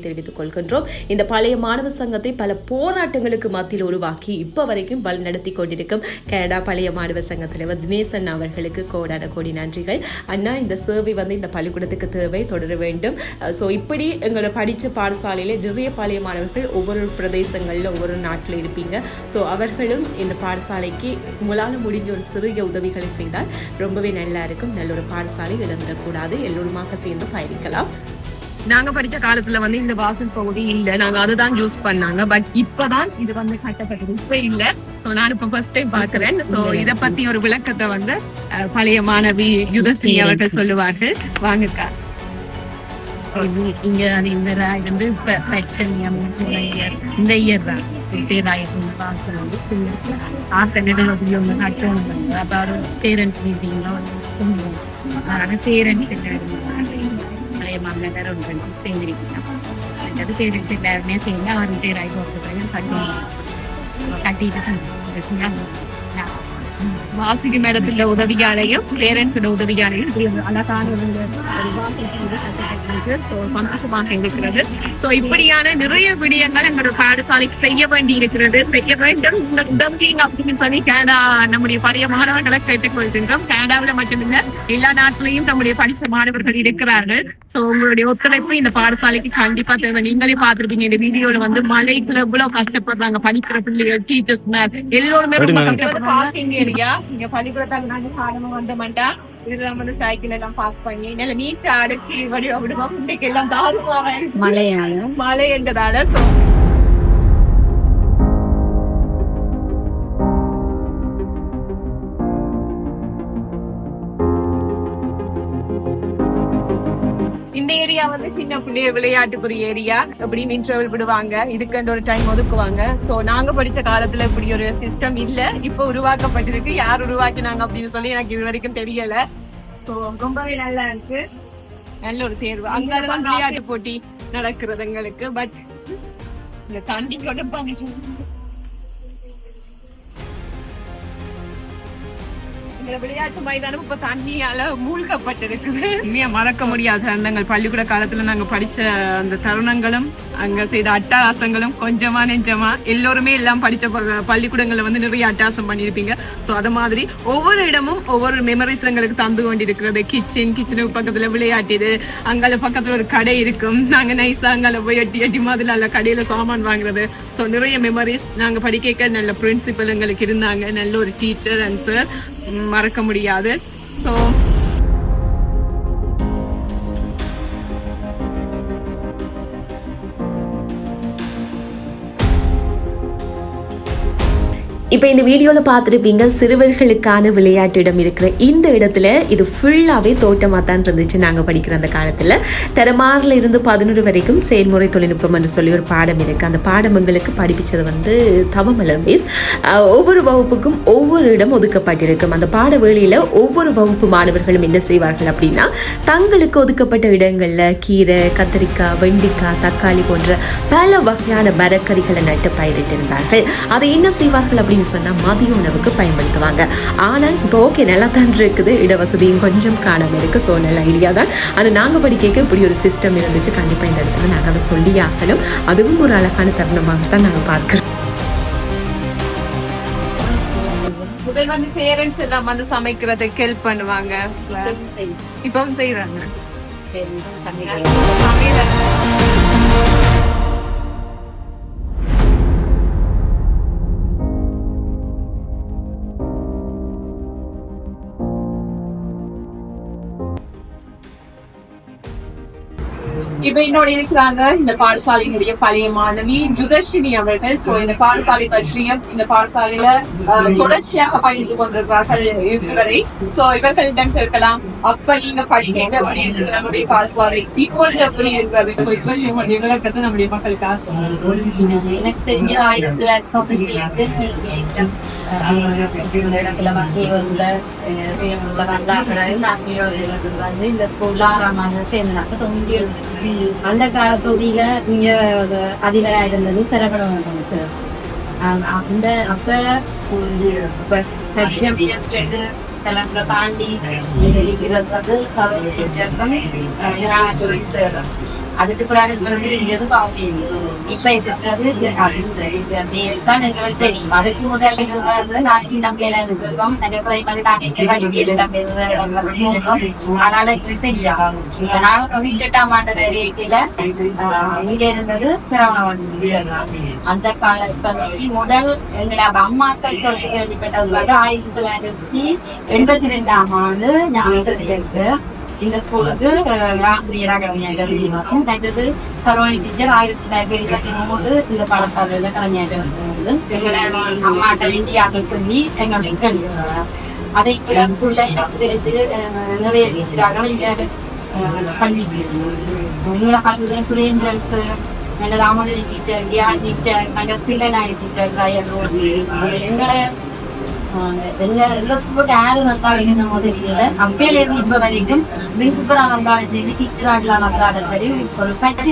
தெரிவித்துக் கொள்கின்றோம். இந்த பழைய மாணவர் சங்கத்தை பல போராட்டங்களுக்கு மத்தியில் உருவாக்கி இப்ப வரைக்கும் நடத்தி கொண்டிருக்கும் கனடா பழைய மாணவர் சங்க தலைவர் தினேசன் அவர்களுக்கு கோடான கோடி நன்றிகள். அண்ணா, இந்த சேவை இந்த பள்ளிக்கூடத்துக்கு தேவை, தொடர வேண்டும். ஸோ இப்படி எங்களோட படித்த பாடசாலையில நிறைய பழைய மாணவர்கள் ஒவ்வொரு பிரதேசங்களில் ஒவ்வொரு நாட்டில் இருப்பீங்க. ஸோ அவர்களும் இந்த பாடசாலைக்கு உங்களால் முடிஞ்ச ஒரு சிறிய உதவிகளை செய்தால் ரொம்பவே நல்லா இருக்கும். நல்ல ஒரு பாடசாலை இழந்துடக்கூடாது. எல்லோருமாக சேர்ந்து பயணிக்கலாம். நாங்க படிச்ச காலத்துல இந்த வாசல் பகுதி இல்ல, நாங்க அதுதான் யூஸ் பண்ணாங்க. பட் இப்பதான் இது கட்டப்பட்டது, இப்ப இல்ல. சோ நான் இப்ப ஃபர்ஸ்ட் டைம் பாக்குறேன். சோ இத பத்தி ஒரு விளக்கத்தை பழைய மாணவி யுதஸ்ரீ அவர்கள் சொல்லுவார்கள். வாங்கக்கா. இங்க இந்த இந்த இயர் தான் வாசல் ஆசை அப்புறம் பேரண்ட்ஸ் மீட்டிங் பேரண்ட்ஸ் பழைய மாணவர் சேர்ந்திருக்கணும். அது பேரண்ட்ஸ் எல்லாருமே சேர்ந்து அவர் ரிட்டையர் ஆகி போகிறதுக்கு கட்டிட்டு வாசிக்கும் இடத்துல உதவியாலையும் பேரண்ட்ஸோட உதவியாலையும் அழகான சந்தோஷமாக இருக்கிறது. சோ இப்படியான நிறைய விடயங்கள் எங்களோட பாடசாலைக்கு செய்ய வேண்டி இருக்கிறது, செய்ய வேண்டும் அப்படின்னு சொல்லி கனடா நம்முடைய பழைய மாணவர்களை கேட்டுக்கொள்கின்றோம். கனடாவில மட்டுமில்ல, எல்லா நாட்டிலையும் நம்முடைய படித்த மாணவர்கள் இருக்கிறார்கள். சோ உங்களுடைய ஒத்துழைப்பு இந்த பாடசாலைக்கு கண்டிப்பா தேவை. நீங்களே பார்த்திருப்பீங்க இந்த வீடியோல மலைக்குள்ள எவ்வளவு கஷ்டப்படுறாங்க படிக்கிற பிள்ளைகள், டீச்சர்ஸ், எல்லோருமே ரொம்ப கஷ்டப்படுறாங்க. இங்க பள்ளிக்கூடத்தாங்க நாங்க காலமா வந்தோம்டா, இதெல்லாம் சைக்கிள் எல்லாம் பார்க் பண்ணி நல்ல நீட்டா அடுக்கி விடுவோம். இன்னைக்கு எல்லாம் தாருவாங்க மழை என்றதால. சோ இந்த ஏரியா சின்ன பிள்ளைய விளையாட்டுக்குரிய ஏரியா. எப்படின்னு இன்டர்வல் விடுவாங்க, இதுக்கு ஒரு டைம் ஒதுக்குவாங்க. சோ நாங்க படிச்ச காலத்துல இப்படி ஒரு சிஸ்டம் இல்ல, இப்ப உருவாக்கப்பட்டிருக்கு. யார் உருவாக்கினாங்க அப்படின்னு சொல்லி எனக்கு இது வரைக்கும் தெரியல. சோ ரொம்பவே நல்லா இருக்கு, நல்ல ஒரு தேர்வு. அங்கதான் விளையாட்டு போட்டி நடக்கிறது எங்களுக்கு. பட் இந்த தண்ணி கொடுப்பாங்க, விளையாட்டு மைதானம் இப்ப தண்ணியால மூழ்கப்பட்டிருக்குது. மறக்க முடியாத தருணங்கள். பள்ளிக்கூட காலத்துல நாங்க படிச்ச அந்த தருணங்களும் அங்க செய்த அட்டகாசங்களும் கொஞ்சமா நெஞ்சமா எல்லோருமே எல்லாம் படிச்ச பள்ளிக்கூடங்கள்ல நிறைய அட்டகாசம் பண்ணிருப்பீங்க. சோ அது மாதிரி ஒவ்வொரு இடமும் ஒவ்வொரு மெமரிஸ் எங்களுக்கு தந்து கொண்டிருக்கிறது. கிச்சனுக்கு பக்கத்துல விளையாட்டிது, அங்கால பக்கத்துல ஒரு கடை இருக்கும், நாங்க நைஸா அங்கால போய் எட்டி மாதிரி அல்ல கடையில சாமான் வாங்குறது. சோ நிறைய மெமரிஸ். நாங்க படிக்க நல்ல பிரின்சிபல் எங்களுக்கு இருந்தாங்க, நல்ல ஒரு டீச்சர் அண்ட் சார், மறக்க முடியாது. சோ இப்போ இந்த வீடியோவில் பார்த்துருப்பீங்க, சிறுவர்களுக்கான விளையாட்டு இடம் இருக்கிற இந்த இடத்துல இது ஃபுல்லாகவே தோட்டமாக தான் இருந்துச்சு. நாங்கள் படிக்கிற அந்த காலத்தில் தரமாரில் இருந்து 11 வரைக்கும் செயல்முறை தொழில்நுட்பம் என்று சொல்லி ஒரு பாடம் இருக்குது. அந்த பாடம் எங்களுக்கு படிப்பிச்சது தவமலர் மிஸ். ஒவ்வொரு வகுப்புக்கும் ஒவ்வொரு இடம் ஒதுக்கப்பட்டிருக்கும். அந்த பாட வேளையில் ஒவ்வொரு வகுப்பு மாணவர்களும் என்ன செய்வார்கள் அப்படின்னா, தங்களுக்கு ஒதுக்கப்பட்ட இடங்களில் கீரை, கத்திரிக்காய், வெண்டிக்காய், தக்காளி போன்ற பல வகையான மரக்கறிகளை நட்டு பயிரிட்டிருந்தார்கள். அதை என்ன செய்வார்கள் அப்படின்னு சொன்னா மதிய உணவுக்கு பயன்படுத்துவாங்க. ஆனால் இப்போ ஓகே, நல்லா தான் இருக்குது, இடவசதியும் கொஞ்சம் காணாம இருக்கு. ஸோ நல்ல ஐடியா தான். ஆனால் நாங்கள் படிக்க இப்படி ஒரு சிஸ்டம் இருந்துச்சு. கண்டிப்பாக இந்த இடத்துல நாங்கள் அதை சொல்லி ஆகணும். அதுவும் ஒரு அழகான தருணமாக தான் நாங்கள் பார்க்கிறோம். முதல் பேரண்ட்ஸ் எல்லாம் சமைக்கிறதுக்கு ஹெல்ப் பண்ணுவாங்க. இப்பவும் செய்யறாங்க. இப்ப என்னோட இருக்கிறாங்க இந்த பாடசாலையினுடைய பழைய மாணவி யுதஸ்ரீ அவர்கள். சோ இந்த பாடசாலை பற்றியும் இந்த பாடசாலையில தொடர்ச்சியாக பயணித்துக் கொண்டிருக்கிறார்கள் இதுவரை. சோ இவர்களிடம் கேட்கலாம், அப்ப நீங்க படிக்க எப்படி இருக்குது நம்முடைய பாடசாலை, இப்பொழுது எப்படி இருக்கிறது? சோ இவர்கள் விளக்கத்தை நம்முடைய மக்களுக்கு ஆசை. எனக்கு தெரிஞ்ச 1998 இடத்துல இந்த ஸ்கூல்ல 6ஆம் ஆண்டு சேர்ந்தாங்க. 97 அந்த காலப்பகுதியில இங்க அதிபரா இருந்தது சிறப்பு சார். அந்த அப்ப கிளம்புற தாண்டி இருக்கிறது அதுக்கு பிறகு எதுவும் அவசியம் இல்லை. இப்ப இருக்கிறது தான் எங்களுக்கு தெரியும். அதுக்கு முதல்ல நான் சின்ன பிள்ளைல இருந்திருக்கோம். நிறைய பிள்ளைகள் அதனால எங்களுக்கு தெரியாது. நாங்க 98ஆம் ஆண்டு வரையில இங்க இருந்தது சிரவணவந்தி. அந்த காலப்பகுதி முதல் எங்களோட அம்மாக்கள் சொல்லி கேள்விப்பட்டது வந்து 1982ஆம் ஆண்டு ஞாபகம் சார் இந்த ஸ்கூலுக்கு ஆசிரியராக கலைஞர் சரவணி டீச்சர் 1983 இந்த பாடத்தாளர் கலைஞர் எங்களை அம்மாட்ட இந்தியாவை சொல்லி எங்களுக்கு கல்வி அதை பிள்ளைக்குள்ள எனக்கு தெரிந்து நிறைய டீச்சராக இங்க கல்வி எங்களை கல்வியில சுரேந்திரன் சார் ராமதேவி டீச்சர் தியா டீச்சர் தில்லைநாயகி டீச்சர் எங்களை எங்க ஸ்கூலுக்கு யாரு வந்தாலும் என்னமோ தெரியல. அப்பையில இருந்து இப்ப வரைக்கும் பிரின்சிபலா வந்தாலும் சரி டீச்சராக வந்தாலும் சரி ஒரு பயிற்சி